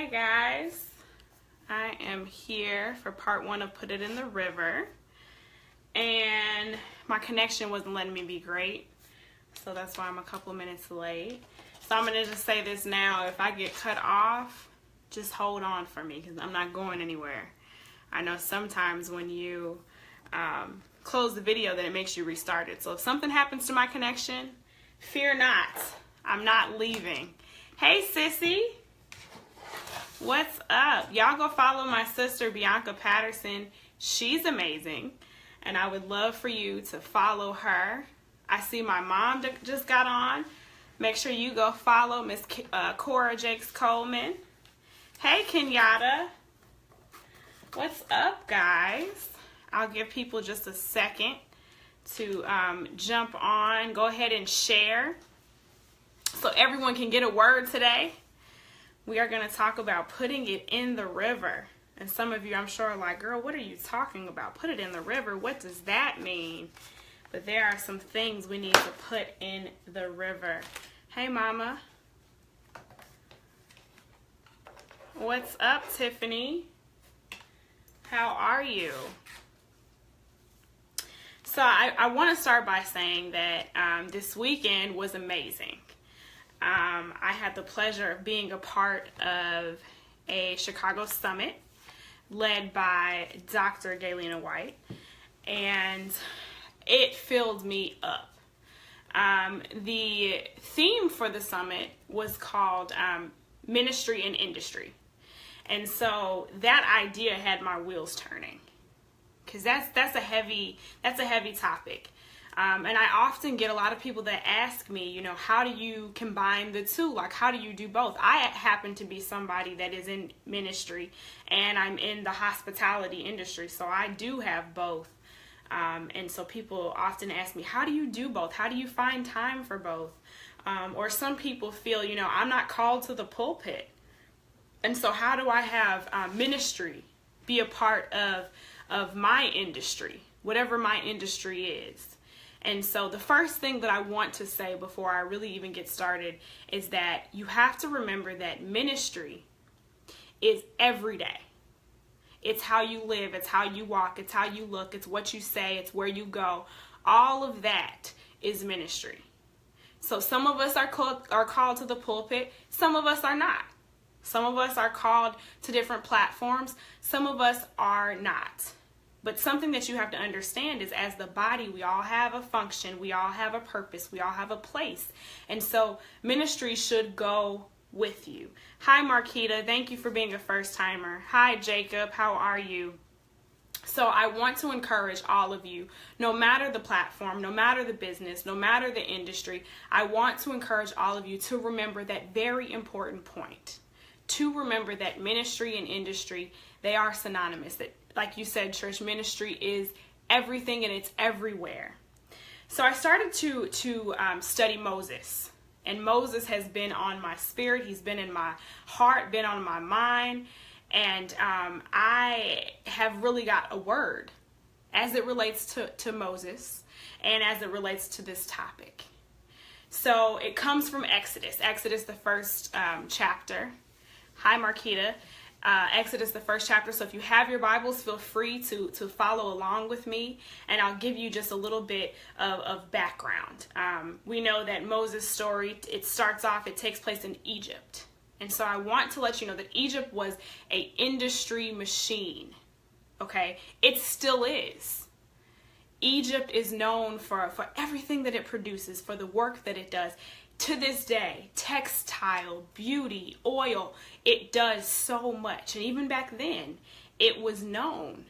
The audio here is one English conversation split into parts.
Hey guys, I am here for part 1 of Put It in the River, and my connection wasn't letting me be great, so that's why I'm a couple minutes late. So I'm going to just say this now: if I get cut off, just hold on for me because I'm not going anywhere. I know sometimes when you close the video that it makes you restart it. So if something happens to my connection, fear not, I'm not leaving. Hey sissy, what's up? Y'all go follow my sister Bianca Patterson. She's amazing, and I would love for you to follow her. I see my mom just got on. Make sure you go follow Miss Cora Jakes Coleman. Hey Kenyatta, what's up guys? I'll give people just a second to jump on. Go ahead and share so everyone can get a word today. We are going to talk about putting it in the river. And some of you, I'm sure, are like, girl, what are you talking about? Put it in the river. What does that mean? But there are some things we need to put in the river. Hey, Mama. What's up, Tiffany? How are you? So I want to start by saying that this weekend was amazing. I had the pleasure of being a part of a Chicago summit led by Dr. Galena White, and it filled me up. The theme for the summit was called Ministry and Industry, and so that idea had my wheels turning, because that's a heavy topic. And I often get a lot of people that ask me, you know, how do you combine the two? Like, how do you do both? I happen to be somebody that is in ministry, and I'm in the hospitality industry, so I do have both. And so people often ask me, how do you do both? How do you find time for both? Or some people feel, you know, I'm not called to the pulpit. And so how do I have ministry be a part of my industry, whatever my industry is? And so the first thing that I want to say before I really even get started is that you have to remember that ministry is every day. It's how you live, it's how you walk, it's how you look, it's what you say, it's where you go. All of that is ministry. So some of us are called to the pulpit, some of us are not. Some of us are called to different platforms, some of us are not. But something that you have to understand is, as the body, we all have a function, we all have a purpose, we all have a place. And so ministry should go with you. Hi, Marquita. Thank you for being a first timer. Hi, Jacob. How are you? So I want to encourage all of you, no matter the platform, no matter the business, no matter the industry, I want to encourage all of you to remember that very important point. To remember that ministry and industry, they are synonymous. That, like you said, church ministry is everything and it's everywhere. So I started to study Moses. And Moses has been on my spirit. He's been in my heart, been on my mind. And I have really got a word as it relates to Moses and as it relates to this topic. So it comes from Exodus. Exodus, the first chapter. Hi, Marquita. Exodus, the first chapter. So if you have your Bibles, feel free to follow along with me, and I'll give you just a little bit of background. We know that Moses' story, it starts off, it takes place in Egypt. And so I want to let you know that Egypt was an industry machine, okay? It still is. Egypt is known for everything that it produces, for the work that it does. To this day, textile, beauty, oil, it does so much. And even back then, it was known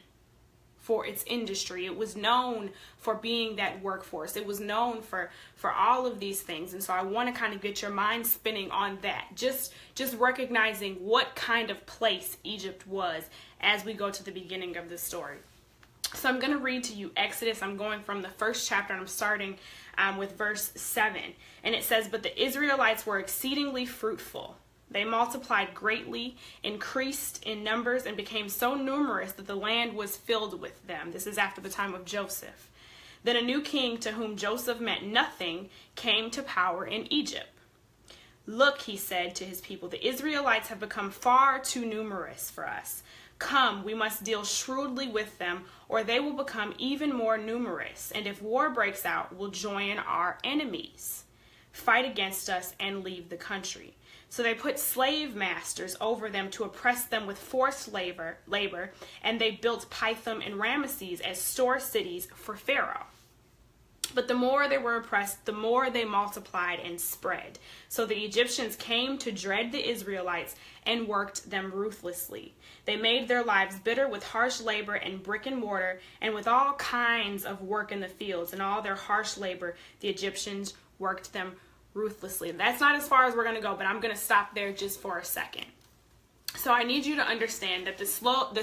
for its industry. It was known for being that workforce. It was known for all of these things. And so I want to kind of get your mind spinning on that. Just recognizing what kind of place Egypt was as we go to the beginning of this story. So I'm going to read to you Exodus. I'm going from the first chapter, and I'm starting with verse 7. And it says, "But the Israelites were exceedingly fruitful. They multiplied greatly, increased in numbers, and became so numerous that the land was filled with them." This is after the time of Joseph. "Then a new king, to whom Joseph meant nothing, came to power in Egypt. Look, he said to his people, the Israelites have become far too numerous for us. Come, we must deal shrewdly with them, or they will become even more numerous. And if war breaks out, we'll join our enemies, fight against us, and leave the country. So they put slave masters over them to oppress them with forced labor, and they built Pithom and Ramesses as store cities for Pharaoh. But the more they were oppressed, the more they multiplied and spread. So the Egyptians came to dread the Israelites and worked them ruthlessly. They made their lives bitter with harsh labor and brick and mortar, and with all kinds of work in the fields. And all their harsh labor, the Egyptians worked them ruthlessly. That's not as far as we're going to go, but I'm going to stop there just for a second. So I need you to understand that the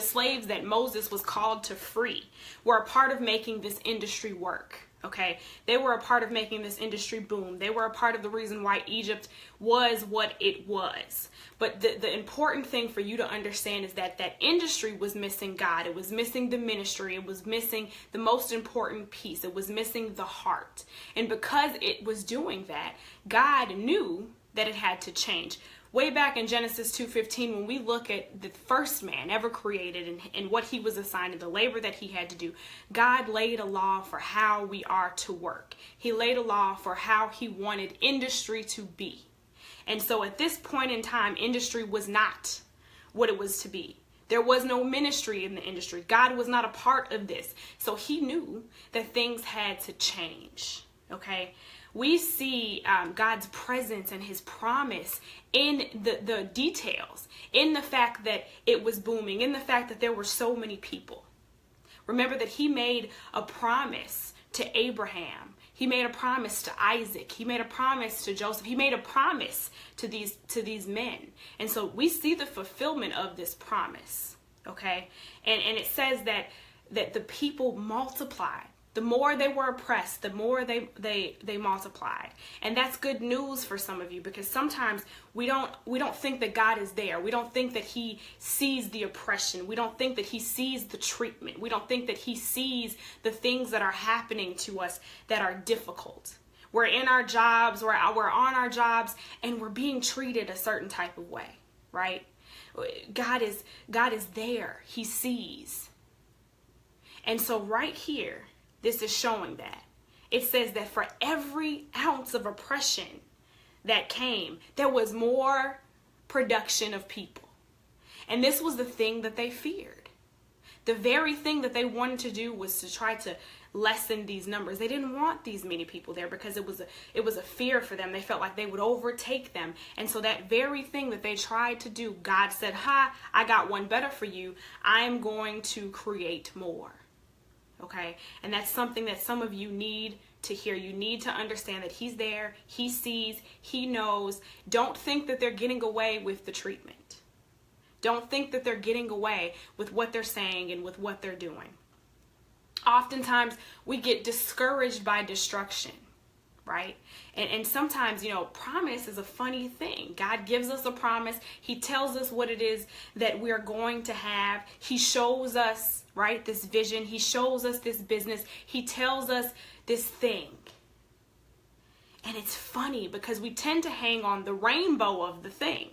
slaves that Moses was called to free were a part of making this industry work. Okay, they were a part of making this industry boom. They were a part of the reason why Egypt was what it was. But the important thing for you to understand is that that industry was missing God. It was missing the ministry. It was missing the most important piece. It was missing the heart. And because it was doing that, God knew that it had to change. Way back in Genesis 2:15, when we look at the first man ever created and what he was assigned and the labor that he had to do, God laid a law for how we are to work. He laid a law for how he wanted industry to be. And so at this point in time, industry was not what it was to be. There was no ministry in the industry. God was not a part of this. So he knew that things had to change. Okay? We see God's presence and his promise in the details, in the fact that it was booming, in the fact that there were so many people. Remember that he made a promise to Abraham. He made a promise to Isaac. He made a promise to Joseph. He made a promise to these men. And so we see the fulfillment of this promise. Okay? And it says that the people multiplied. The more they were oppressed, the more they multiplied. And that's good news for some of you, because sometimes we don't think that God is there. We don't think that he sees the oppression. We don't think that he sees the treatment. We don't think that he sees the things that are happening to us that are difficult. We're in our jobs, we're on our jobs, and we're being treated a certain type of way, right? God is there. He sees. And so right here, this is showing that. It says that for every ounce of oppression that came, there was more production of people. And this was the thing that they feared. The very thing that they wanted to do was to try to lessen these numbers. They didn't want these many people there because it was a fear for them. They felt like they would overtake them. And so that very thing that they tried to do, God said, I got one better for you. I am going to create more. Okay, and that's something that some of you need to hear. You need to understand that he's there, he sees, he knows. Don't think that they're getting away with the treatment. Don't think that they're getting away with what they're saying and with what they're doing. Oftentimes, we get discouraged by destruction, right? And sometimes, promise is a funny thing. God gives us a promise. He tells us what it is that we're going to have. He shows us, right, this vision. He shows us this business. He tells us this thing. And it's funny because we tend to hang on the rainbow of the thing.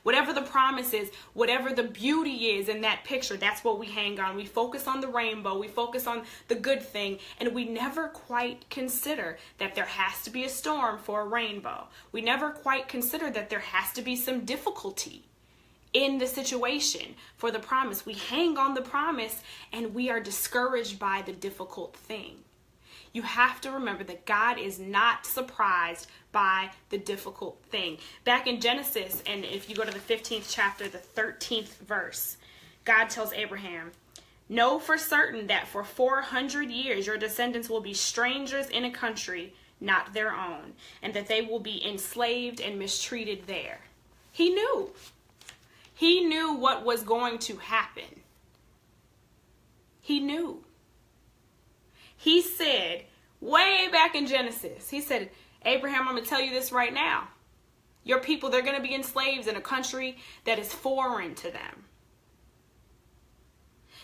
Whatever the promise is, whatever the beauty is in that picture, that's what we hang on. We focus on the rainbow, we focus on the good thing, and we never quite consider that there has to be a storm for a rainbow. We never quite consider that there has to be some difficulty in the situation for the promise. We hang on the promise and we are discouraged by the difficult thing. You have to remember that God is not surprised by the difficult thing. Back in Genesis, and if you go to the 15th chapter, the 13th verse, God tells Abraham, "Know for certain that for 400 years your descendants will be strangers in a country not their own, and that they will be enslaved and mistreated there." He knew. He knew what was going to happen. He knew. He said, way back in Genesis, he said, Abraham, I'm going to tell you this right now. Your people, they're going to be enslaved in a country that is foreign to them.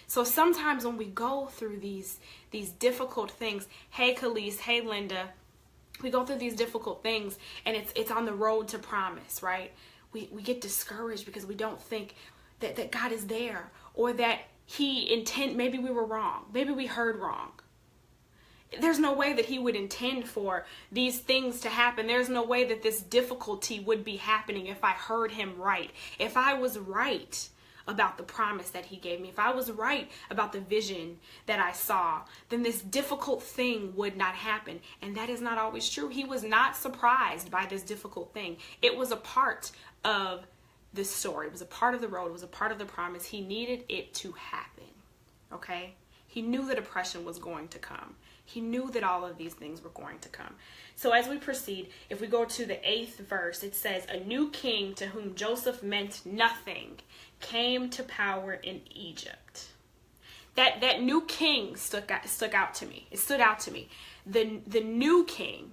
So sometimes when we go through these difficult things, hey, Khalees, hey, Linda, We go through these difficult things, and it's on the road to promise, right? We get discouraged because we don't think that God is there, or that maybe we were wrong. Maybe we heard wrong. There's no way that he would intend for these things to happen. There's no way that this difficulty would be happening if I heard him right. If I was right about the promise that he gave me, if I was right about the vision that I saw, then this difficult thing would not happen. And that is not always true. He was not surprised by this difficult thing. It was a part of the story. It was a part of the road. It was a part of the promise. He needed it to happen. Okay? He knew that oppression was going to come. He knew that all of these things were going to come. So as we proceed, if we go to the 8th verse, it says, a new king to whom Joseph meant nothing came to power in Egypt. That new king stuck out to me. It stood out to me. The new king.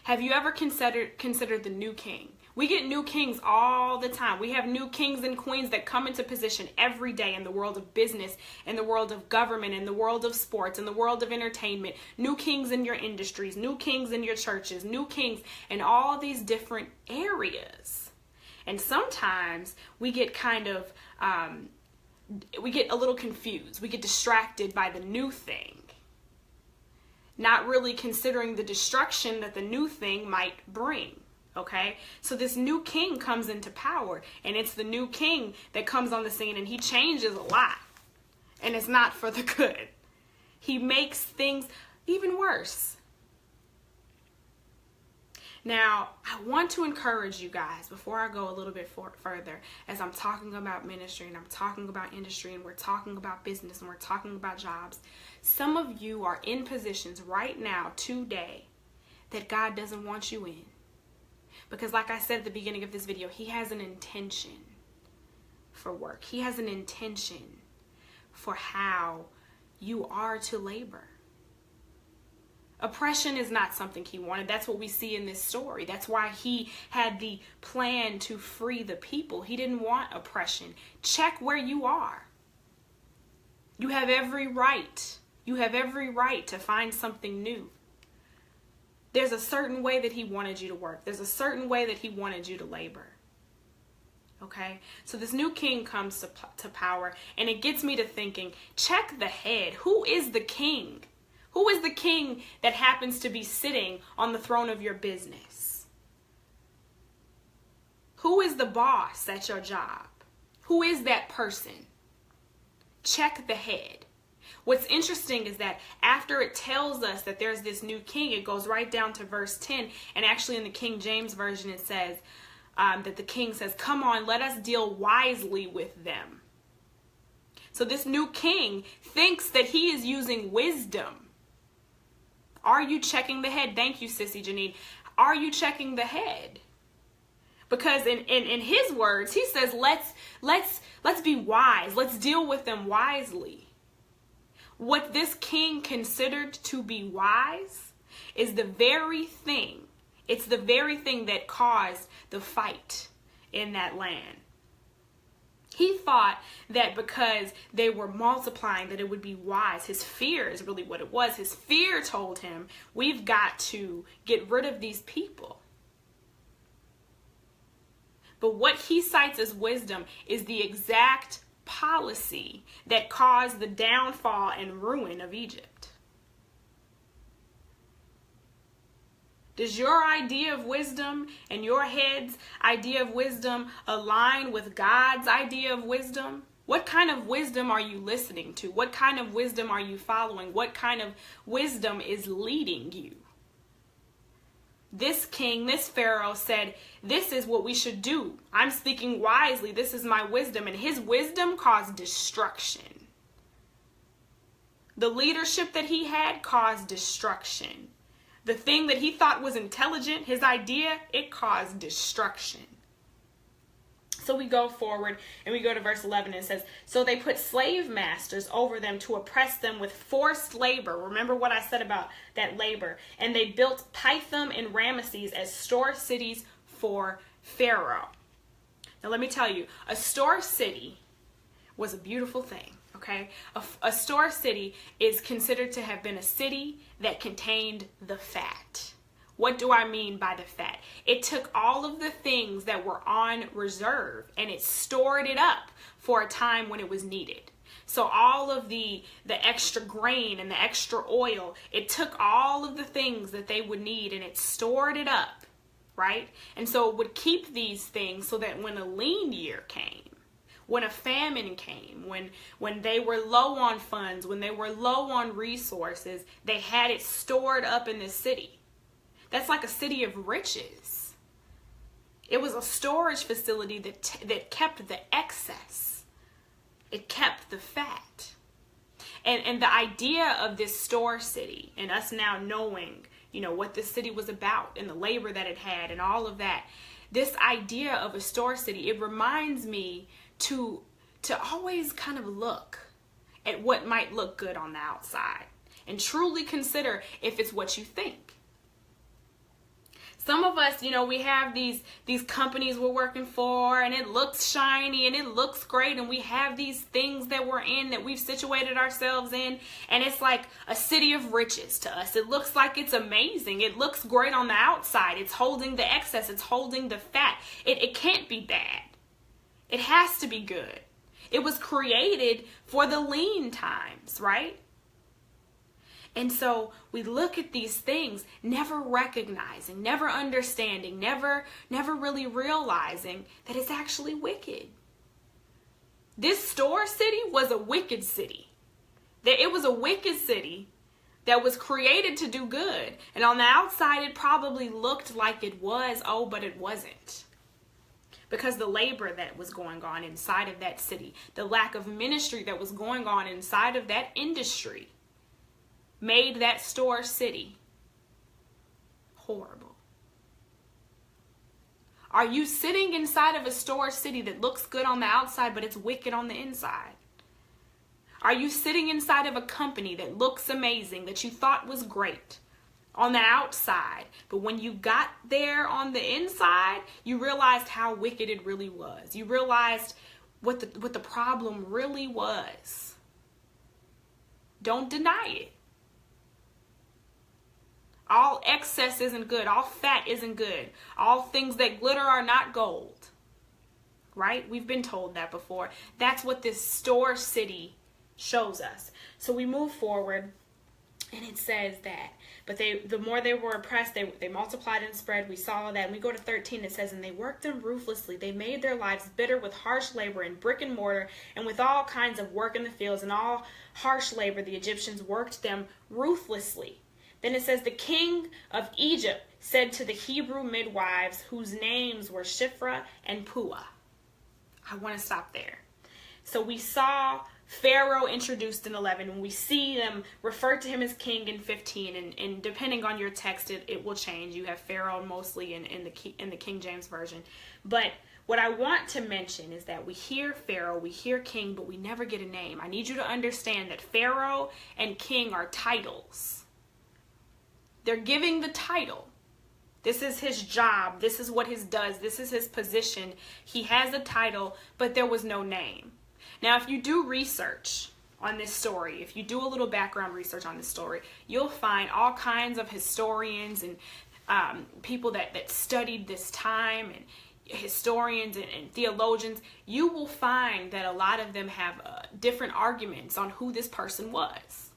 Have you ever considered the new king? We get new kings all the time. We have new kings and queens that come into position every day in the world of business, in the world of government, in the world of sports, in the world of entertainment. New kings in your industries, new kings in your churches, new kings in all these different areas. And sometimes we get we get a little confused. We get distracted by the new thing, not really considering the destruction that the new thing might bring. Okay, so this new king comes into power, and it's the new king that comes on the scene, and he changes a lot, and it's not for the good. He makes things even worse. Now, I want to encourage you guys, before I go a little bit further, as I'm talking about ministry, and I'm talking about industry, and we're talking about business, and we're talking about jobs. Some of you are in positions right now, today, that God doesn't want you in. Because like I said at the beginning of this video, he has an intention for work. He has an intention for how you are to labor. Oppression is not something he wanted. That's what we see in this story. That's why he had the plan to free the people. He didn't want oppression. Check where you are. You have every right. You have every right to find something new. There's a certain way that he wanted you to work. There's a certain way that he wanted you to labor. Okay? So this new king comes to power, and it gets me to thinking, check the head. Who is the king? Who is the king that happens to be sitting on the throne of your business? Who is the boss at your job? Who is that person? Check the head. What's interesting is that after it tells us that there's this new king, it goes right down to verse 10. And actually in the King James Version, it says that the king says, come on, let us deal wisely with them. So this new king thinks that he is using wisdom. Are you checking the head? Thank you, Sissy Janine. Are you checking the head? Because in his words, he says, let's be wise. Let's deal with them wisely. What this king considered to be wise is the very thing. It's the very thing that caused the fight in that land. He thought that because they were multiplying that it would be wise. His fear is really what it was. His fear told him, we've got to get rid of these people. But what he cites as wisdom is the exact policy that caused the downfall and ruin of Egypt. Does your idea of wisdom and your head's idea of wisdom align with God's idea of wisdom? What kind of wisdom are you listening to? What kind of wisdom are you following? What kind of wisdom is leading you? This king, this Pharaoh said, this is what we should do. I'm speaking wisely. This is my wisdom. And his wisdom caused destruction. The leadership that he had caused destruction. The thing that he thought was intelligent, his idea, it caused destruction. So we go forward and we go to verse 11 and it says, so they put slave masters over them to oppress them with forced labor. Remember what I said about that labor. And they built Pithom and Ramesses as store cities for Pharaoh. Now let me tell you, a store city was a beautiful thing. Okay, a store city is considered to have been a city that contained the fat. What do I mean by the fat? It took all of the things that were on reserve and it stored it up for a time when it was needed. So all of the extra grain and the extra oil, it took all of the things that they would need and it stored it up, right? And so it would keep these things so that when a lean year came, when a famine came, when they were low on funds, when they were low on resources, they had it stored up in the city. That's like a city of riches. It was a storage facility that kept the excess. It kept the fat. And the idea of this store city and us now knowing, what this city was about and the labor that it had and all of that, this idea of a store city, it reminds me to always kind of look at what might look good on the outside and truly consider if it's what you think. Some of us, we have these companies we're working for and it looks shiny and it looks great and we have these things that we're in that we've situated ourselves in and it's like a city of riches to us. It looks like it's amazing. It looks great on the outside. It's holding the excess. It's holding the fat. It can't be bad. It has to be good. It was created for the lean times, right? And so we look at these things, never recognizing, never understanding, never really realizing that it's actually wicked. This store city was a wicked city. It was a wicked city that was created to do good. And on the outside, it probably looked like it was, but it wasn't. Because the labor that was going on inside of that city, the lack of ministry that was going on inside of that industry, made that store city horrible. Are you sitting inside of a store city that looks good on the outside, but it's wicked on the inside? Are you sitting inside of a company that looks amazing, that you thought was great on the outside, but when you got there on the inside, you realized how wicked it really was? You realized what the problem really was. Don't deny it. All excess isn't good. All fat isn't good. All things that glitter are not gold. Right? We've been told that before. That's what this store city shows us. So we move forward and it says that, but the more they were oppressed, they multiplied and spread. We saw that. And we go to 13, it says, and they worked them ruthlessly. They made their lives bitter with harsh labor and brick and mortar and with all kinds of work in the fields and all harsh labor. The Egyptians worked them ruthlessly. Then it says, the king of Egypt said to the Hebrew midwives, whose names were Shiphrah and Puah. I want to stop there. So we saw Pharaoh introduced in 11, and we see them refer to him as king in 15, and depending on your text, it will change. You have Pharaoh mostly in the King James Version. But what I want to mention is that we hear Pharaoh, we hear king, but we never get a name. I need you to understand that Pharaoh and king are titles. They're giving the title. This is his job. This is what he does. This is his position. He has a title, but there was no name. Now, if you do research on this story, if you do a little background research on this story, you'll find all kinds of historians and people that studied this time, and historians and theologians. You will find that a lot of them have different arguments on who this person was.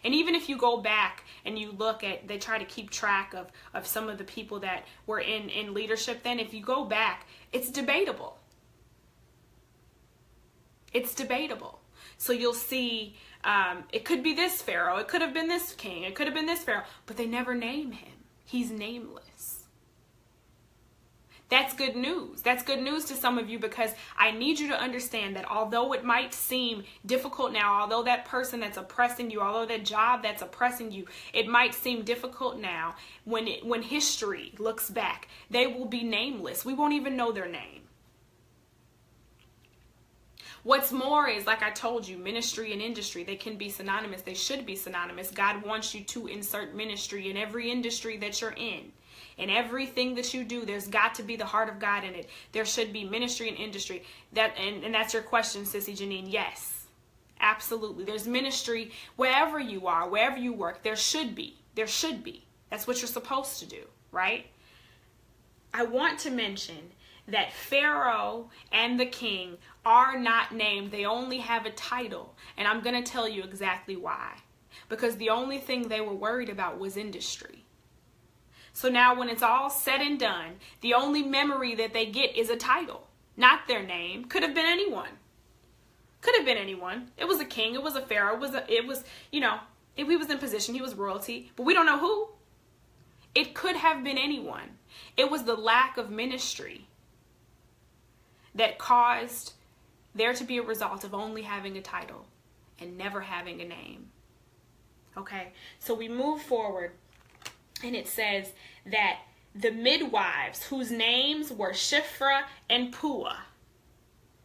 And even if you go back and you look at, they try to keep track of some of the people that were in leadership then, if you go back, it's debatable. It's debatable. So you'll see it could be this Pharaoh, it could have been this king, it could have been this Pharaoh, but they never name him. He's nameless. That's good news. That's good news to some of you, because I need you to understand that although it might seem difficult now, although that person that's oppressing you, although that job that's oppressing you, it might seem difficult now, when history looks back, they will be nameless. We won't even know their name. What's more is, like I told you, ministry and industry, they can be synonymous. They should be synonymous. God wants you to insert ministry in every industry that you're in. In everything that you do, there's got to be the heart of God in it. There should be ministry and industry. And that's your question, Sissy Janine. Yes, absolutely. There's ministry wherever you are, wherever you work. There should be. There should be. That's what you're supposed to do. right? I want to mention that Pharaoh and the king are not named. They only have a title. And I'm going to tell you exactly why. Because the only thing they were worried about was industry. So now when it's all said and done, the only memory that they get is a title, not their name. Could have been anyone. Could have been anyone. It was a king. It was a pharaoh. It was, you know, if he was in position, he was royalty. But we don't know who. It could have been anyone. It was the lack of ministry that caused there to be a result of only having a title and never having a name. Okay, so we move forward, and it says that the midwives, whose names were Shiphrah and Puah.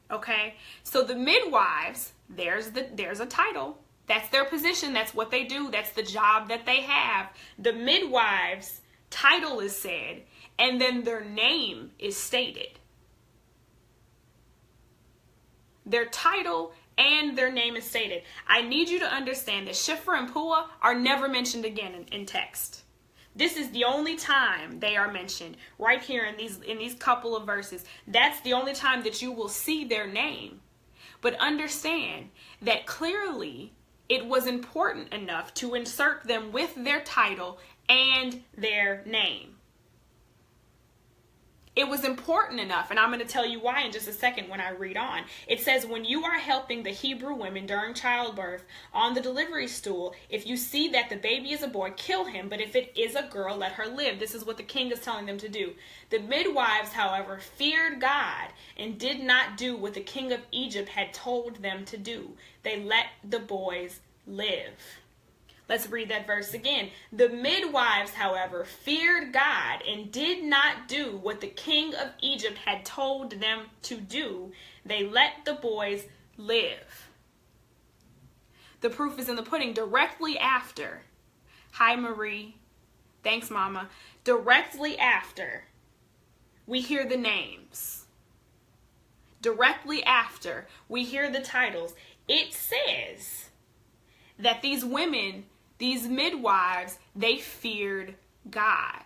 Okay, so the midwives, there's a title. That's their position. That's what they do. That's the job that they have. The midwives' title is said, and then their name is stated. Their title and their name is stated. I need you to understand that Shiphrah and Puah are never mentioned again in text. This is the only time they are mentioned, right here in these couple of verses. That's the only time that you will see their name. But understand that clearly it was important enough to insert them with their title and their name. It was important enough, and I'm going to tell you why in just a second when I read on. It says, when you are helping the Hebrew women during childbirth on the delivery stool, if you see that the baby is a boy, kill him, but if it is a girl, let her live. This is what the king is telling them to do. The midwives, however, feared God and did not do what the king of Egypt had told them to do. They let the boys live. Let's read that verse again. The midwives, however, feared God and did not do what the king of Egypt had told them to do. They let the boys live. The proof is in the pudding. Directly after, hi Marie, thanks mama. Directly after, we hear the names. Directly after, we hear the titles. It says that these women, these midwives, they feared God.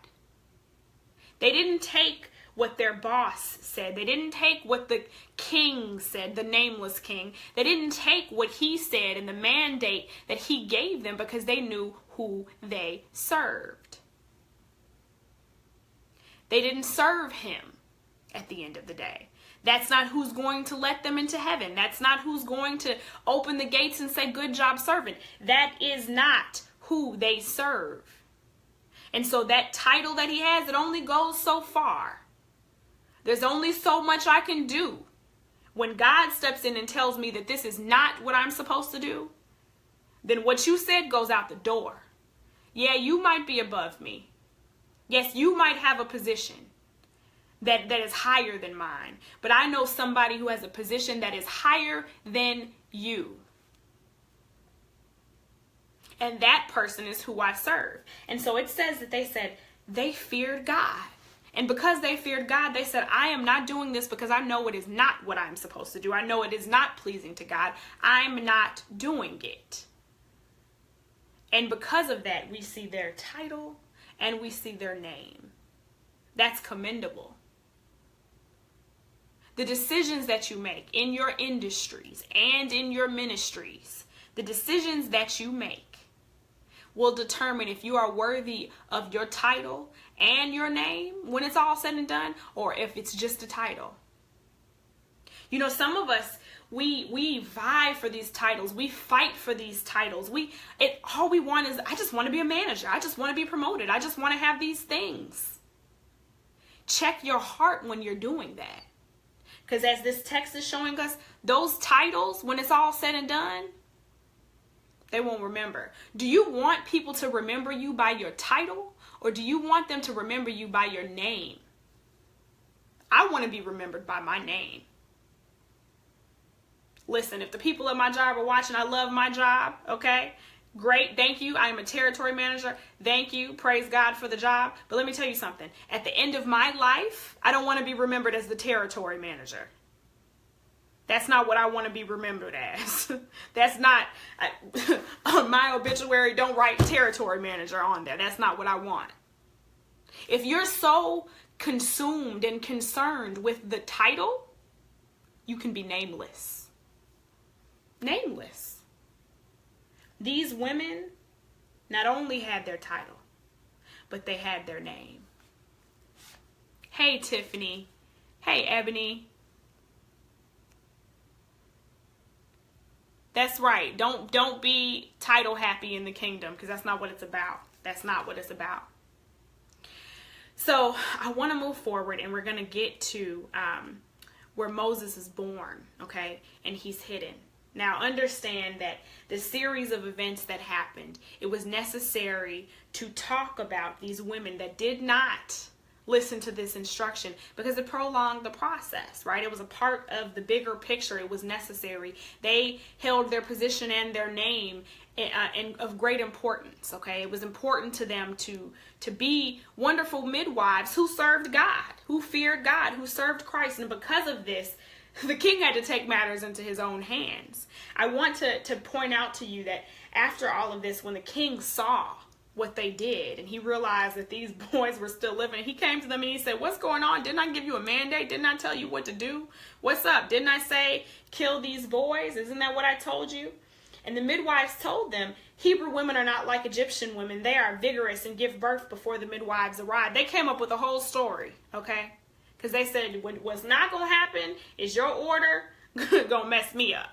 They didn't take what their boss said. They didn't take what the king said, the nameless king. They didn't take what he said and the mandate that he gave them because they knew who they served. They didn't serve him at the end of the day. That's not who's going to let them into heaven. That's not who's going to open the gates and say, good job, servant. That is not who they serve. And so that title that he has, it only goes so far. There's only so much I can do. When God steps in and tells me that this is not what I'm supposed to do, then what you said goes out the door. Yeah, you might be above me. Yes, you might have a position that is higher than mine. But I know somebody who has a position that is higher than you. And that person is who I serve. And so it says that they said they feared God. And because they feared God, they said, I am not doing this because I know it is not what I'm supposed to do. I know it is not pleasing to God. I'm not doing it. And because of that, we see their title and we see their name. That's commendable. The decisions that you make in your industries and in your ministries, the decisions that you make will determine if you are worthy of your title and your name when it's all said and done, or if it's just a title. You know, some of us, we vie for these titles. We fight for these titles. All we want is, I just want to be a manager. I just want to be promoted. I just want to have these things. Check your heart when you're doing that. Because as this text is showing us, those titles, when it's all said and done, they won't remember. Do you want people to remember you by your title, or do you want them to remember you by your name? I want to be remembered by my name. Listen, if the people at my job are watching, I love my job, okay? Great, thank you. I am a territory manager. Thank you. Praise God for the job. But let me tell you something. At the end of my life, I don't want to be remembered as the territory manager. That's not what I want to be remembered as. That's not, on my obituary, don't write territory manager on there. That's not what I want. If you're so consumed and concerned with the title, you can be nameless. Nameless. These women not only had their title, but they had their name. Hey, Tiffany. Hey, Ebony. That's right. Don't be title happy in the kingdom, because that's not what it's about. That's not what it's about. So I want to move forward, and we're going to get to where Moses is born, okay? And he's hidden. Now understand that the series of events that happened, it was necessary to talk about these women that did not listen to this instruction, because it prolonged the process, right? It was a part of the bigger picture. It was necessary. They held their position and their name of great importance, okay? It was important to them to be wonderful midwives who served God, who feared God, who served Christ. And because of this, the king had to take matters into his own hands. I want to point out to you that after all of this, when the king saw what they did and he realized that these boys were still living, he came to them and he said, what's going on? Didn't I give you a mandate? Didn't I tell you what to do? What's up? Didn't I say kill these boys? Isn't that what I told you? And the midwives told them, Hebrew women are not like Egyptian women. They are vigorous and give birth before the midwives arrive. They came up with a whole story, okay? Because they said what's not going to happen is your order going to mess me up.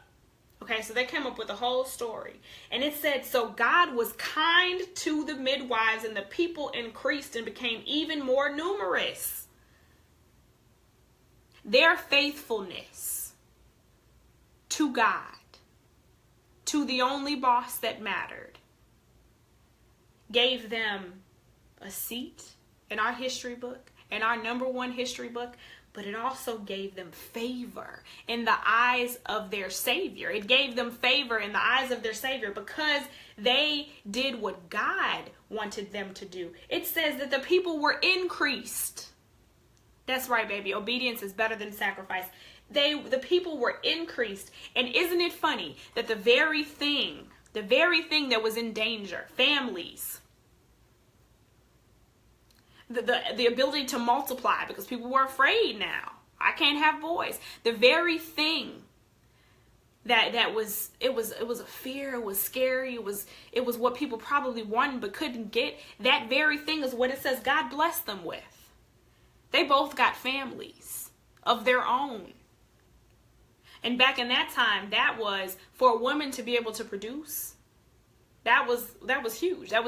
Okay, so they came up with a whole story. And it said, so God was kind to the midwives, and the people increased and became even more numerous. Their faithfulness to God, to the only boss that mattered, gave them a seat in our history book, in our #1 history book, but it also gave them favor in the eyes of their Savior. It gave them favor in the eyes of their Savior because they did what God wanted them to do. It says that the people were increased. That's right, baby. Obedience is better than sacrifice. The people were increased. And isn't it funny that the very thing that was in danger, families, the ability to multiply, because people were afraid now. I can't have boys. The very thing that was a fear, it was scary, it was what people probably wanted but couldn't get. That very thing is what it says God blessed them with. They both got families of their own. And back in that time, that was for a woman to be able to produce. That was huge. It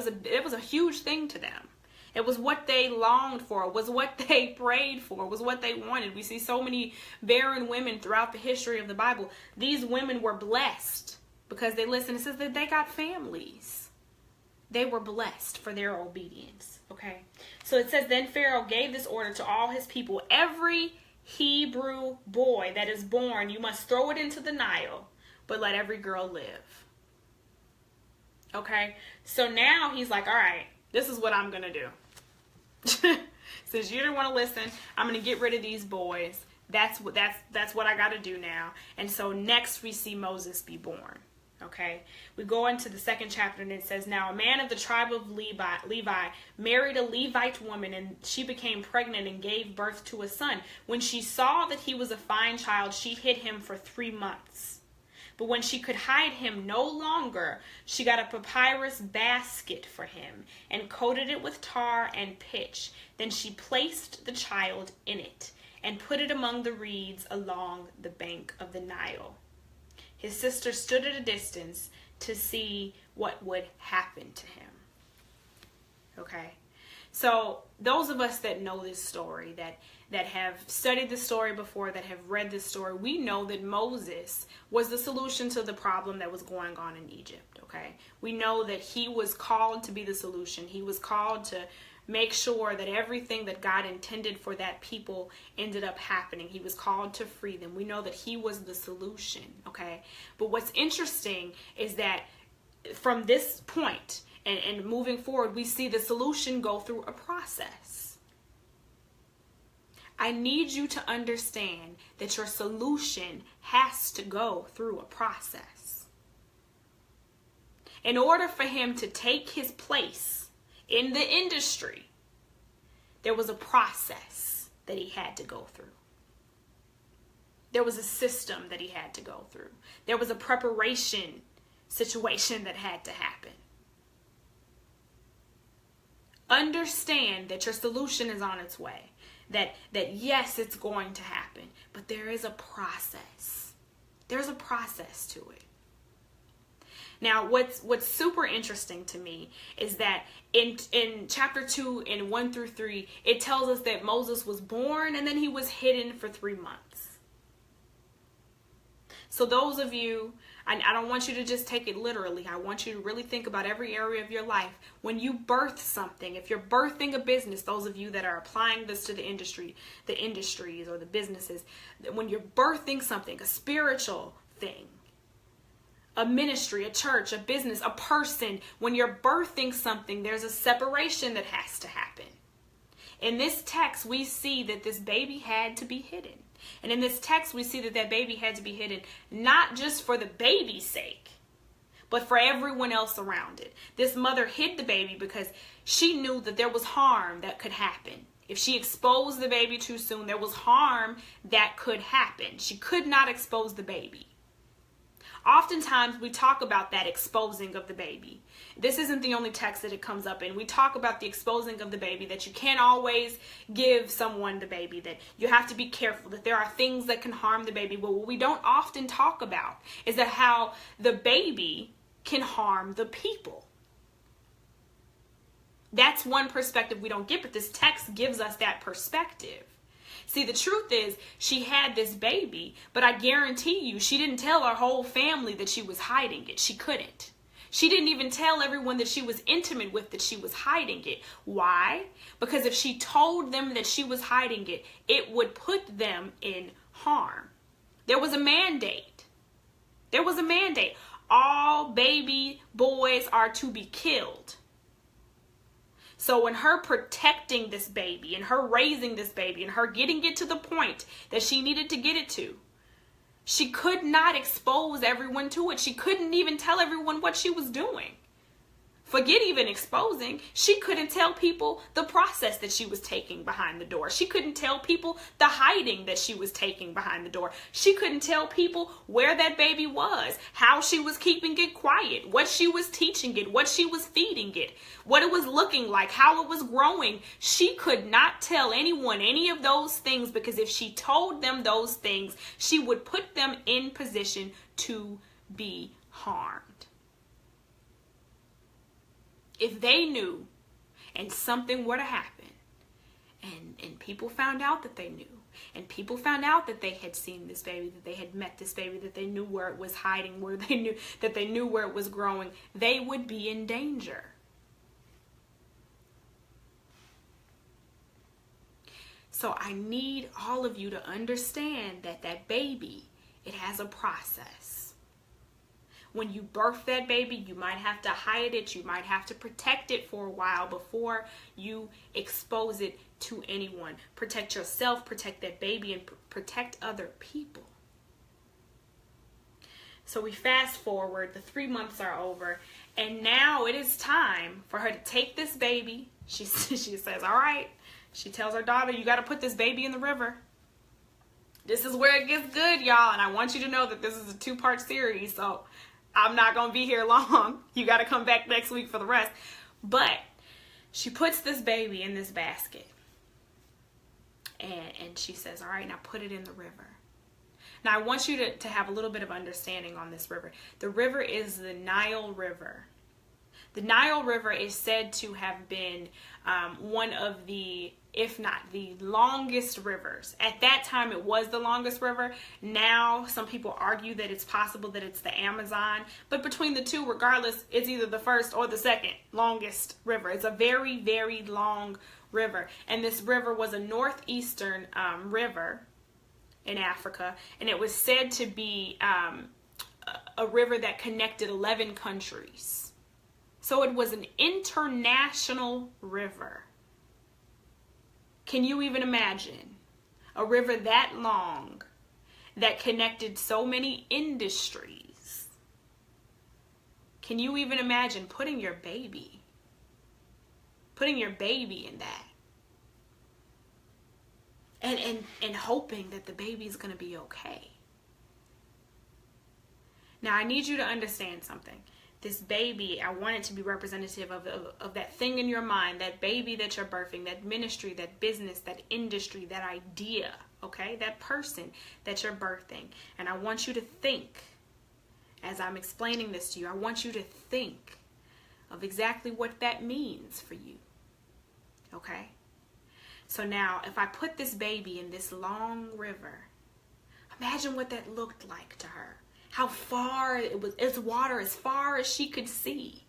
was a huge thing to them. It was what they longed for. It was what they prayed for. It was what they wanted. We see so many barren women throughout the history of the Bible. These women were blessed because they listened. It says that they got families. They were blessed for their obedience. Okay. So it says, then Pharaoh gave this order to all his people. Every Hebrew boy that is born, you must throw it into the Nile, but let every girl live. Okay. So now he's like, all right, this is what I'm going to do. Since you didn't want to listen, I'm going to get rid of these boys. That's what I got to do now. And so next we see Moses be born. Okay, we go into the 2nd chapter, and it says, now a man of the tribe of Levi married a Levite woman, and she became pregnant and gave birth to a son. When she saw that he was a fine child, she hid him for 3 months. But when she could hide him no longer, she got a papyrus basket for him and coated it with tar and pitch. Then she placed the child in it and put it among the reeds along the bank of the Nile. His sister stood at a distance to see what would happen to him. Okay, so those of us that know this story, that have studied the story before, that have read this story, we know that Moses was the solution to the problem that was going on in Egypt, okay? We know that he was called to be the solution. He was called to make sure that everything that God intended for that people ended up happening. He was called to free them. We know that he was the solution, okay? But what's interesting is that from this point and moving forward, we see the solution go through a process. I need you to understand that your solution has to go through a process. In order for him to take his place in the industry, There was a process that he had to go through. There was a system that he had to go through. There was a preparation situation that had to happen. Understand that your solution is on its way. That yes, it's going to happen, but there is a process. There's a process to it. Now, what's super interesting to me is that in chapter 2, in 1 through 3, it tells us that Moses was born and then he was hidden for 3 months. So those of you, I don't want you to just take it literally. I want you to really think about every area of your life. When you birth something, if you're birthing a business, those of you that are applying this to the industries or the businesses, when you're birthing something, a spiritual thing, a ministry, a church, a business, a person, when you're birthing something, there's a separation that has to happen. In this text, we see that this baby had to be hidden. And in this text, we see that that baby had to be hidden, not just for the baby's sake, but for everyone else around it. This mother hid the baby because she knew that there was harm that could happen. If she exposed the baby too soon, there was harm that could happen. She could not expose the baby. Oftentimes, we talk about that exposing of the baby. This isn't the only text that it comes up in. We talk about the exposing of the baby, that you can't always give someone the baby, that you have to be careful, that there are things that can harm the baby. But what we don't often talk about is that how the baby can harm the people. That's one perspective we don't get, but this text gives us that perspective. See, the truth is, she had this baby, but I guarantee you, she didn't tell her whole family that she was hiding it. She couldn't. She didn't even tell everyone that she was intimate with that she was hiding it. Why? Because if she told them that she was hiding it, it would put them in harm. There was a mandate. There was a mandate. All baby boys are to be killed. So in her protecting this baby and her raising this baby and her getting it to the point that she needed to get it to, she could not expose everyone to it. She couldn't even tell everyone what she was doing. Forget even exposing. She couldn't tell people the process that she was taking behind the door. She couldn't tell people the hiding that she was taking behind the door. She couldn't tell people where that baby was, how she was keeping it quiet, what she was teaching it, what she was feeding it, what it was looking like, how it was growing. She could not tell anyone any of those things, because if she told them those things, she would put them in position to be harmed. If they knew and something were to happen and people found out that they knew, and people found out that they had seen this baby, that they had met this baby, that they knew where it was hiding, where they knew where it was growing, they would be in danger. So I need all of you to understand that that baby, it has a process. When you birth that baby, you might have to hide it. You might have to protect it for a while before you expose it to anyone. Protect yourself, protect that baby, and protect other people. So we fast forward. The 3 months are over. And now it is time for her to take this baby. She says, all right. She tells her daughter, you got to put this baby in the river. This is where it gets good, y'all. And I want you to know that this is a 2-part series. So I'm not going to be here long. You got to come back next week for the rest. But she puts this baby in this basket. And she says, all right, now put it in the river. Now, I want you to have a little bit of understanding on this river. The river is the Nile River. The Nile River is said to have been one of the, if not the longest rivers. At that time, it was the longest river. Now, some people argue that it's possible that it's the Amazon. But between the two, regardless, it's either the first or the second longest river. It's a very, very long river. And this river was a northeastern river in Africa. And it was said to be a river that connected 11 countries. So it was an international river. Can you even imagine a river that long that connected so many industries? Can you even imagine putting your baby in that? and hoping that the baby's going to be okay. Now, I need you to understand something. This baby, I want it to be representative of that thing in your mind, that baby that you're birthing, that ministry, that business, that industry, that idea, okay? That person that you're birthing. And I want you to think, as I'm explaining this to you, I want you to think of exactly what that means for you, okay? So now, if I put this baby in this long river, imagine what that looked like to her. How far it was, it's water as far as she could see.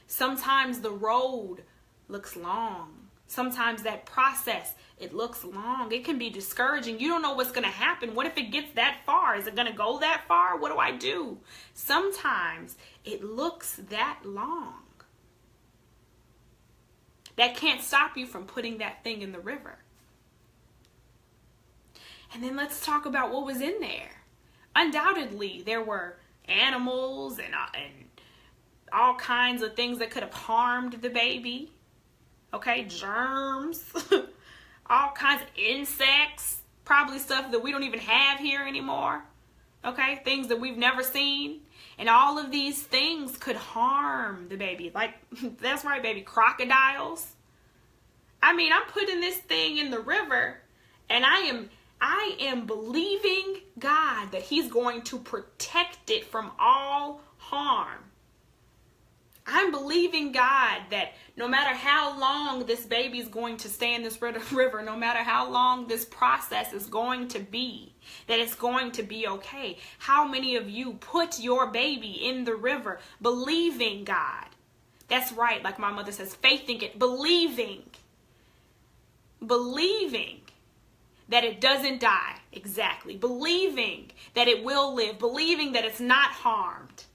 Sometimes the road looks long. Sometimes that process, it looks long. It can be discouraging. You don't know what's going to happen. What if it gets that far? Is it going to go that far? What do I do? Sometimes it looks that long. That can't stop you from putting that thing in the river. And then let's talk about what was in there. Undoubtedly, there were animals and all kinds of things that could have harmed the baby. Okay, germs, all kinds of insects, probably stuff that we don't even have here anymore. Okay, things that we've never seen. And all of these things could harm the baby. Like, that's right, baby, crocodiles. I mean, I'm putting this thing in the river, and I am believing God that he's going to protect it from all harm. I'm believing God that no matter how long this baby is going to stay in this river, no matter how long this process is going to be, that it's going to be okay. How many of you put your baby in the river believing God? That's right, like my mother says, faithing it, believing that it doesn't die. Exactly. Believing that it will live. Believing that it's not harmed.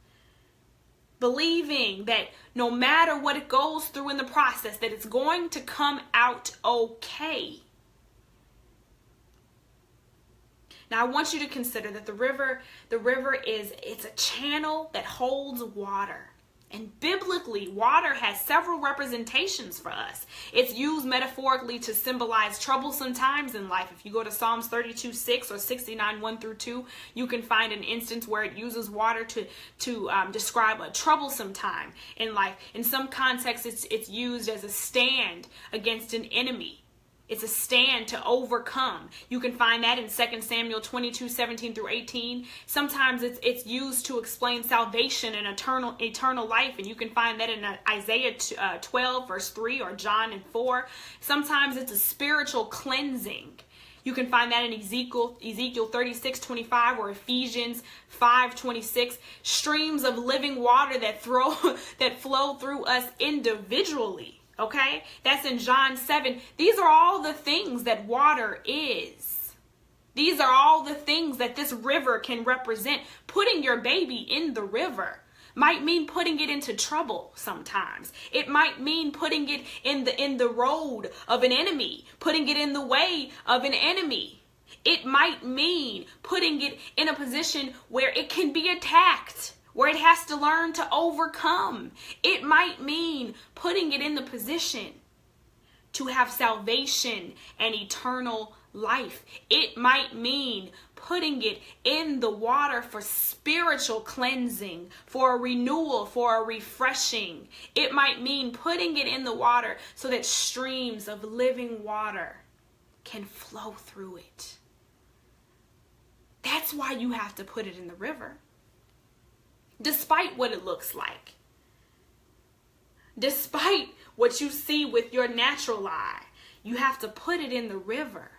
Believing that no matter what it goes through in the process, that it's going to come out okay. Now, I want you to consider that the river it's a channel that holds water. And biblically, water has several representations for us. It's used metaphorically to symbolize troublesome times in life. If you go to Psalms 32:6 or 69:1-2, you can find an instance where it uses water to describe a troublesome time in life. In some contexts, it's used as a stand against an enemy. It's a stand to overcome. You can find that in 2 Samuel 22:17-18. Sometimes it's used to explain salvation and eternal life, and you can find that in Isaiah 12:3 or John 4. Sometimes it's a spiritual cleansing. You can find that in Ezekiel 36:25 or Ephesians 5:26. Streams of living water that flow through us individually. Okay, that's in John 7. These are all the things that water is. These are all the things that this river can represent. Putting your baby in the river might mean putting it into trouble sometimes. It might mean putting it in the road of an enemy, putting it in the way of an enemy. It might mean putting it in a position where it can be attacked, where it has to learn to overcome. It might mean putting it in the position to have salvation and eternal life. It might mean putting it in the water for spiritual cleansing, for a renewal, for a refreshing. It might mean putting it in the water so that streams of living water can flow through it. That's why you have to put it in the river. Despite what it looks like, despite what you see with your natural eye, you have to put it in the river.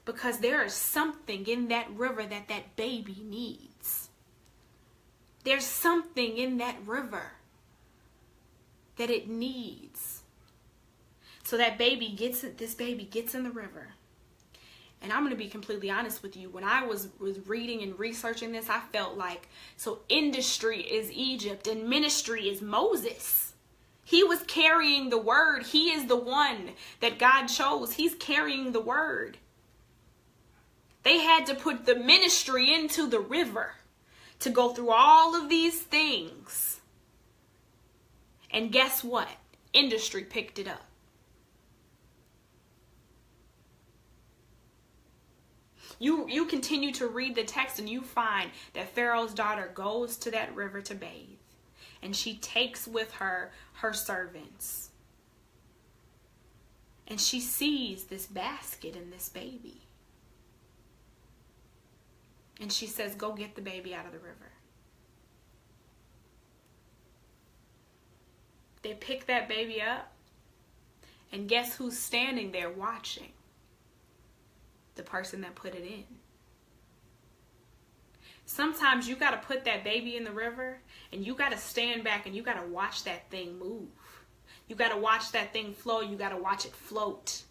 Because there is something in that river that baby needs. There's something in that river that it needs. So this baby gets in the river. And I'm going to be completely honest with you. When I was reading and researching this, I felt like, so industry is Egypt and ministry is Moses. He was carrying the word. He is the one that God chose. He's carrying the word. They had to put the ministry into the river to go through all of these things And guess what? Industry picked it up. You continue to read the text and you find that Pharaoh's daughter goes to that river to bathe. And she takes with her her servants. And she sees this basket and this baby. And she says, go get the baby out of the river. They pick that baby up. And guess who's standing there watching? The person that put it in. Sometimes you got to put that baby in the river and you got to stand back and you got to watch that thing move. You got to watch that thing flow. You got to watch it float.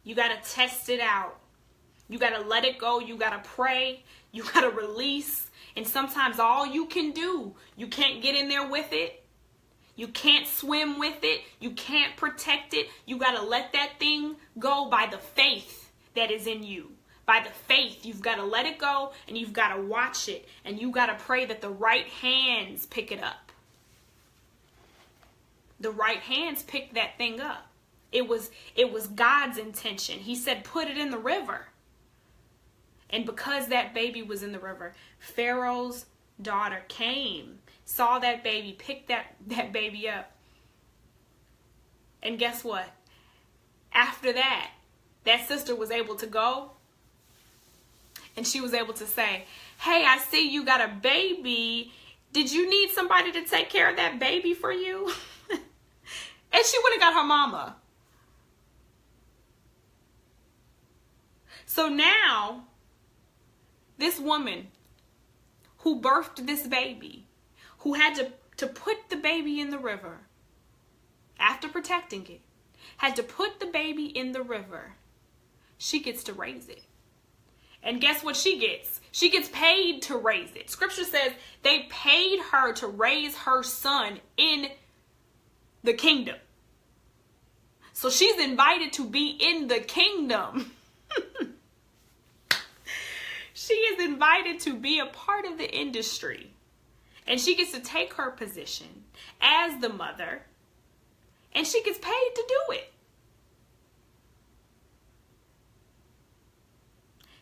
You got to test it out. You got to let it go. You got to pray. You got to release. And sometimes all you can do, you can't get in there with it. You can't swim with it. You can't protect it. You got to let that thing go by the faith that is in you. By the faith, you've got to let it go and you've got to watch it. And you got to pray that the right hands pick it up. The right hands picked that thing up. It was God's intention. He said, put it in the river. And because that baby was in the river, Pharaoh's daughter came, saw that baby, picked that baby up. And guess what? After that, that sister was able to go and she was able to say, hey, I see you got a baby. Did you need somebody to take care of that baby for you? And she went and got her mama. So now, this woman who birthed this baby, who had to put the baby in the river, after protecting it, had to put the baby in the river, she gets to raise it. And guess what she gets? She gets paid to raise it. Scripture says they paid her to raise her son in the kingdom. So she's invited to be in the kingdom. She is invited to be a part of the industry. And she gets to take her position as the mother. And she gets paid to do it.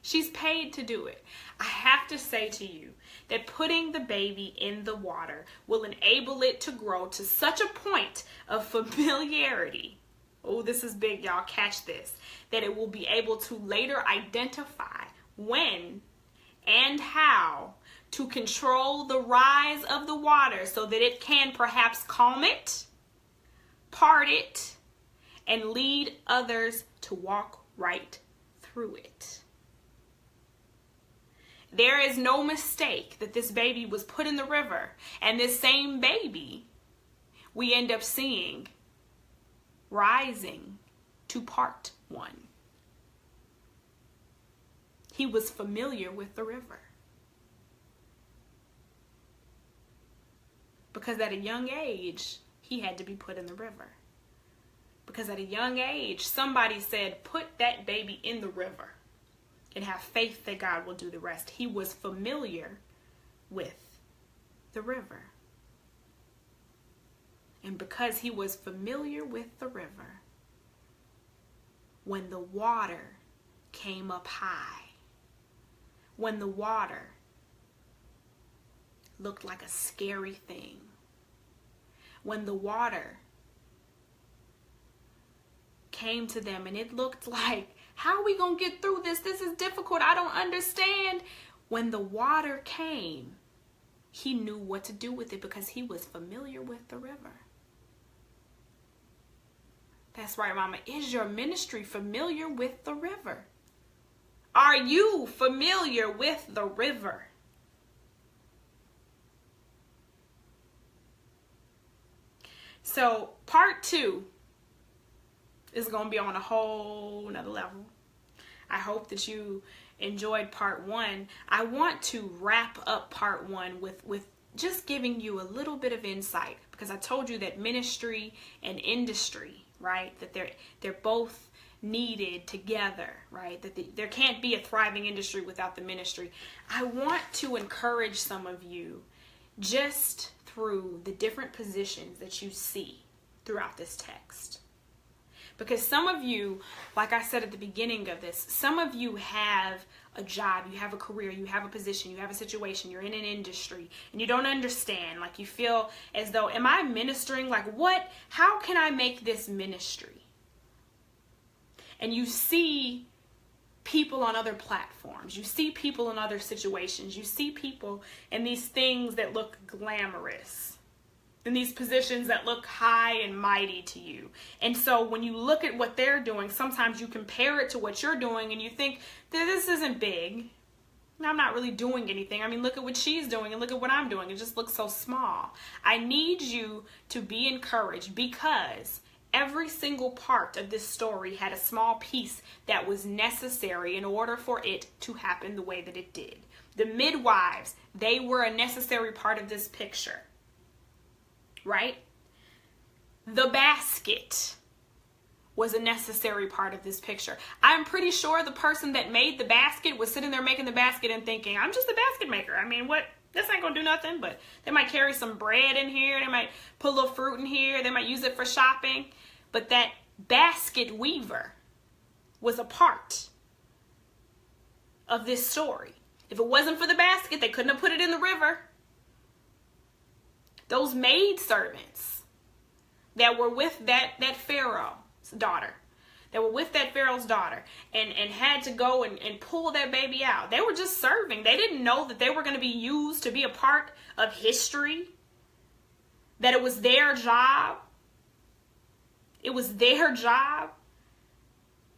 She's paid to do it. I have to say to you that putting the baby in the water will enable it to grow to such a point of familiarity. Oh, this is big, y'all. Catch this. That it will be able to later identify when and how to control the rise of the water so that it can perhaps calm it, part it, and lead others to walk right through it. There is no mistake that this baby was put in the river, and this same baby we end up seeing rising to part one. He was familiar with the river. Because at a young age, he had to be put in the river. Because at a young age, somebody said, put that baby in the river and have faith that God will do the rest. He was familiar with the river. And because he was familiar with the river, when the water came up high, when the water looked like a scary thing, when the water came to them and it looked like, how are we going to get through this? This is difficult. I don't understand. When the water came, he knew what to do with it because he was familiar with the river. That's right, Mama. Is your ministry familiar with the river? Are you familiar with the river? So part 2 is going to be on a whole nother level. I hope that you enjoyed part 1. I want to wrap up part 1 with just giving you a little bit of insight, because I told you that ministry and industry, right, that they're both needed together, right, that there can't be a thriving industry without the ministry. I want to encourage some of you just through the different positions that you see throughout this text. Because some of you, like I said at the beginning of this, some of you have a job, you have a career, you have a position, you have a situation, you're in an industry, and you don't understand. Like, you feel as though, am I ministering? Like, how can I make this ministry? And you see people on other platforms. You see people in other situations. You see people in these things that look glamorous, in these positions that look high and mighty to you. And so when you look at what they're doing, sometimes you compare it to what you're doing and you think, this isn't big. I'm not really doing anything. I mean, look at what she's doing and look at what I'm doing. It just looks so small. I need you to be encouraged, because every single part of this story had a small piece that was necessary in order for it to happen the way that it did. The midwives, they were a necessary part of this picture, right? The basket was a necessary part of this picture. I'm pretty sure the person that made the basket was sitting there making the basket and thinking, I'm just a basket maker. I mean, this ain't gonna do nothing, but they might carry some bread in here. They might put a little fruit in here. They might use it for shopping. But that basket weaver was a part of this story. If it wasn't for the basket, they couldn't have put it in the river. Those maid servants that were with that Pharaoh's daughter, and had to go and pull that baby out. They were just serving. They didn't know that they were going to be used to be a part of history, that it was their job. It was their job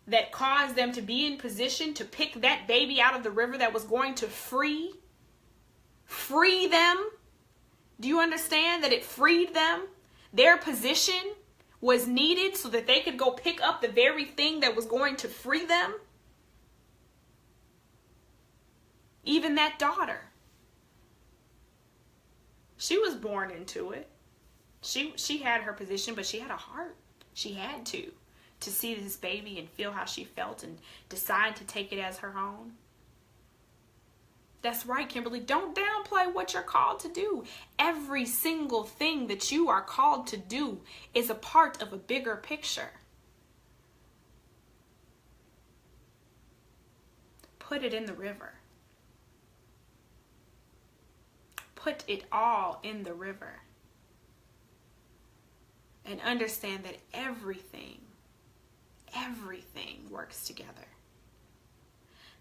that caused them to be in position to pick that baby out of the river that was going to free them. Do you understand that it freed them? Their position was needed so that they could go pick up the very thing that was going to free them. Even that daughter, she was born into it. She had her position, but she had a heart. She had to see this baby and feel how she felt and decide to take it as her own. That's right, Kimberly. Don't downplay what you're called to do. Every single thing that you are called to do is a part of a bigger picture. Put it in the river. Put it all in the river. And understand that everything works together.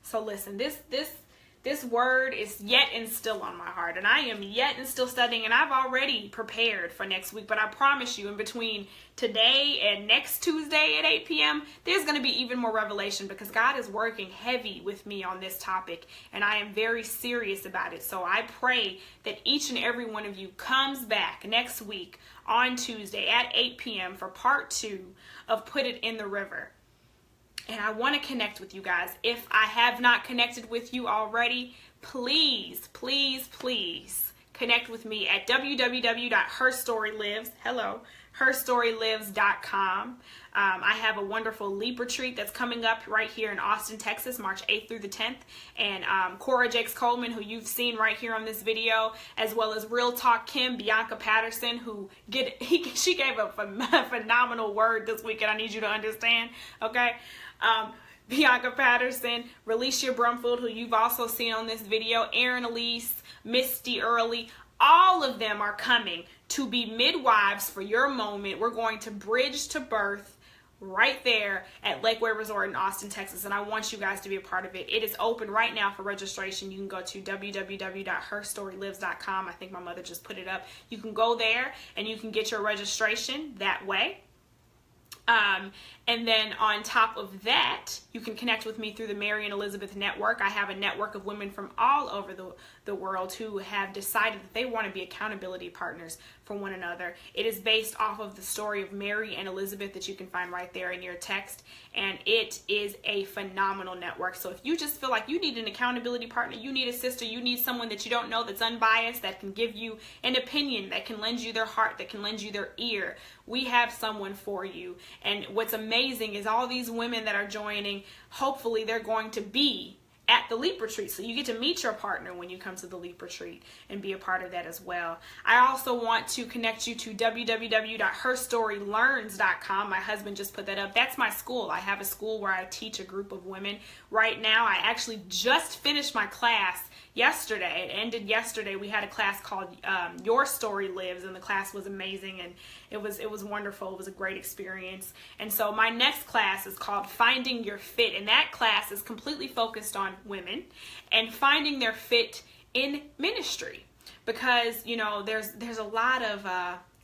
So listen, this word is yet and still on my heart, and I am yet and still studying, and I've already prepared for next week, but I promise you, in between today and next Tuesday at 8 p.m., there's going to be even more revelation, because God is working heavy with me on this topic, and I am very serious about it. So I pray that each and every one of you comes back next week on Tuesday at 8 p.m. for part 2 of Put It in the River. And I want to connect with you guys. If I have not connected with you already, please connect with me at herstorylives.com. I have a wonderful Leap Retreat that's coming up right here in Austin, Texas, March 8th through the 10th. And Cora Jakes Coleman, who you've seen right here on this video, as well as Real Talk Kim, Bianca Patterson, she gave a phenomenal word this weekend. I need you to understand, okay? Bianca Patterson, Relicia Brumfield, who you've also seen on this video, Erin Elise, Misty Early, all of them are coming to be midwives for your moment. We're going to bridge to birth right there at Lakeway Resort in Austin, Texas, and I want you guys to be a part of it. It is open right now for registration. You can go to www.herstorylives.com. I think my mother just put it up. You can go there and you can get your registration that way. And then on top of that, you can connect with me through the Mary and Elizabeth Network. I have a network of women from all over the world who have decided that they want to be accountability partners for one another. It is based off of the story of Mary and Elizabeth that you can find right there in your text. And it is a phenomenal network. So if you just feel like you need an accountability partner, you need a sister, you need someone that you don't know that's unbiased, that can give you an opinion, that can lend you their heart, that can lend you their ear, we have someone for you. And what's amazing is all these women that are joining, hopefully they're going to be at the Leap Retreat. So you get to meet your partner when you come to the Leap Retreat and be a part of that as well. I also want to connect you to www.herstorylearns.com. My husband just put that up. That's my school. I have a school where I teach a group of women. Right now, I actually just finished my class yesterday. It ended yesterday. We had a class called Your Story Lives, and the class was amazing, and it was wonderful. It was a great experience. And so my next class is called Finding Your Fit, and that class is completely focused on women and finding their fit in ministry, because there's a lot of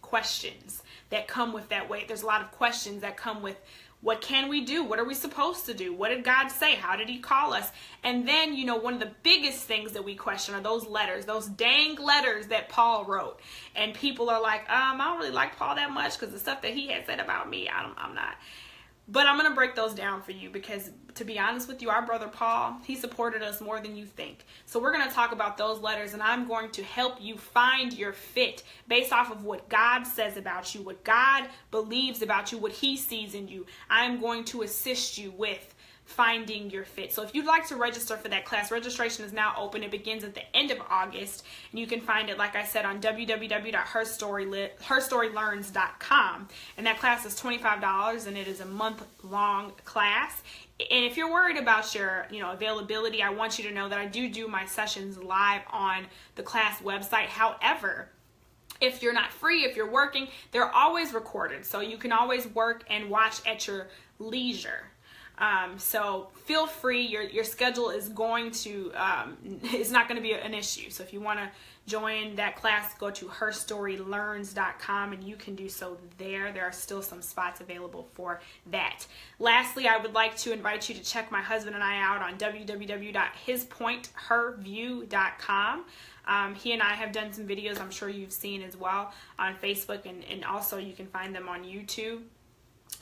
questions that come with that weight. There's a lot of questions that come with, what can we do? What are we supposed to do? What did God say? How did he call us? And then, one of the biggest things that we question are those letters, those dang letters that Paul wrote. And people are like, I don't really like Paul that much because the stuff that he had said about me, I'm not. But I'm going to break those down for you because, to be honest with you, our brother Paul, he supported us more than you think. So we're going to talk about those letters, and I'm going to help you find your fit based off of what God says about you, what God believes about you, what he sees in you. I'm going to assist you with finding your fit. So if you'd like to register for that class, registration is now open. It begins at the end of August, and you can find it, like I said, on www.herstorylearns.com. And that class is $25, and it is a month-long class. And if you're worried about your, availability, I want you to know that I do my sessions live on the class website. However, if you're not free, if you're working, they're always recorded, so you can always work and watch at your leisure. So feel free. Your schedule is going to is not going to be an issue. So if you want to join that class, go to herstorylearns.com, and you can do so there. There are still some spots available for that. Lastly, I would like to invite you to check my husband and I out on www.hispointherview.com. He and I have done some videos I'm sure you've seen as well on Facebook, and also you can find them on YouTube.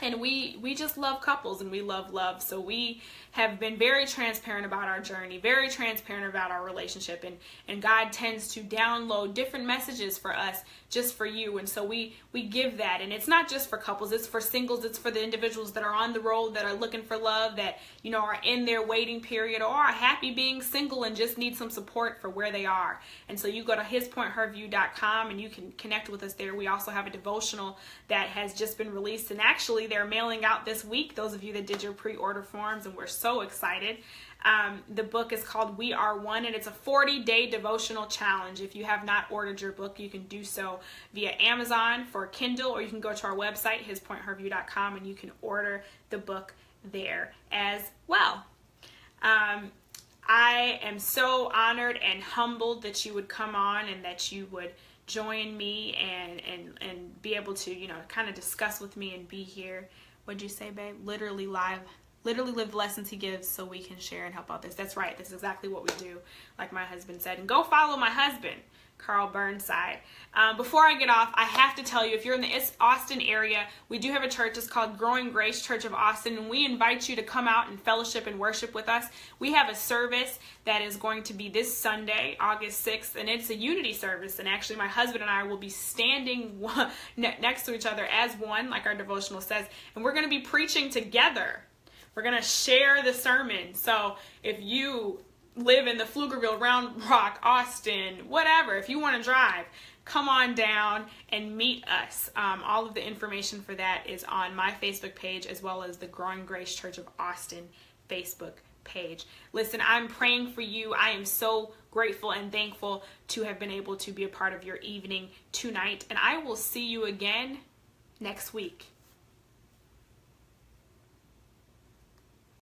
And we just love couples, and we love love. So we have been very transparent about our journey, very transparent about our relationship. And God tends to download different messages for us, just for you. And so we give that. And it's not just for couples. It's for singles. It's for the individuals that are on the road, that are looking for love, that, are in their waiting period, or are happy being single and just need some support for where they are. And so you go to hispointherview.com, and you can connect with us there. We also have a devotional that has just been released, and actually they're mailing out this week, those of you that did your pre-order forms, and we're so excited. The book is called We Are One, and it's a 40-day devotional challenge. If you have not ordered your book, you can do so via Amazon for Kindle, or you can go to our website, hispointherview.com, and you can order the book there as well. I am so honored and humbled that you would come on and that you would join me and be able to, kind of discuss with me and be here. What'd you say, babe? Literally live literally live the lessons he gives so we can share and help others. That's right. That's exactly what we do, like my husband said. And go follow my husband, Rachel Burnside. Before I get off, I have to tell you, if you're in the Austin area, we do have a church. It's called Growing Grace Church of Austin, and we invite you to come out and fellowship and worship with us. We have a service that is going to be this Sunday, August 6th, and it's a unity service. And actually, my husband and I will be standing next to each other as one, like our devotional says, and we're going to be preaching together. We're going to share the sermon. So if you live in the Pflugerville, Round Rock, Austin, whatever, if you want to drive, come on down and meet us. All of the information for that is on my Facebook page, as well as the Growing Grace Church of Austin Facebook page. Listen, I'm praying for you. I am so grateful and thankful to have been able to be a part of your evening tonight, and I will see you again next week.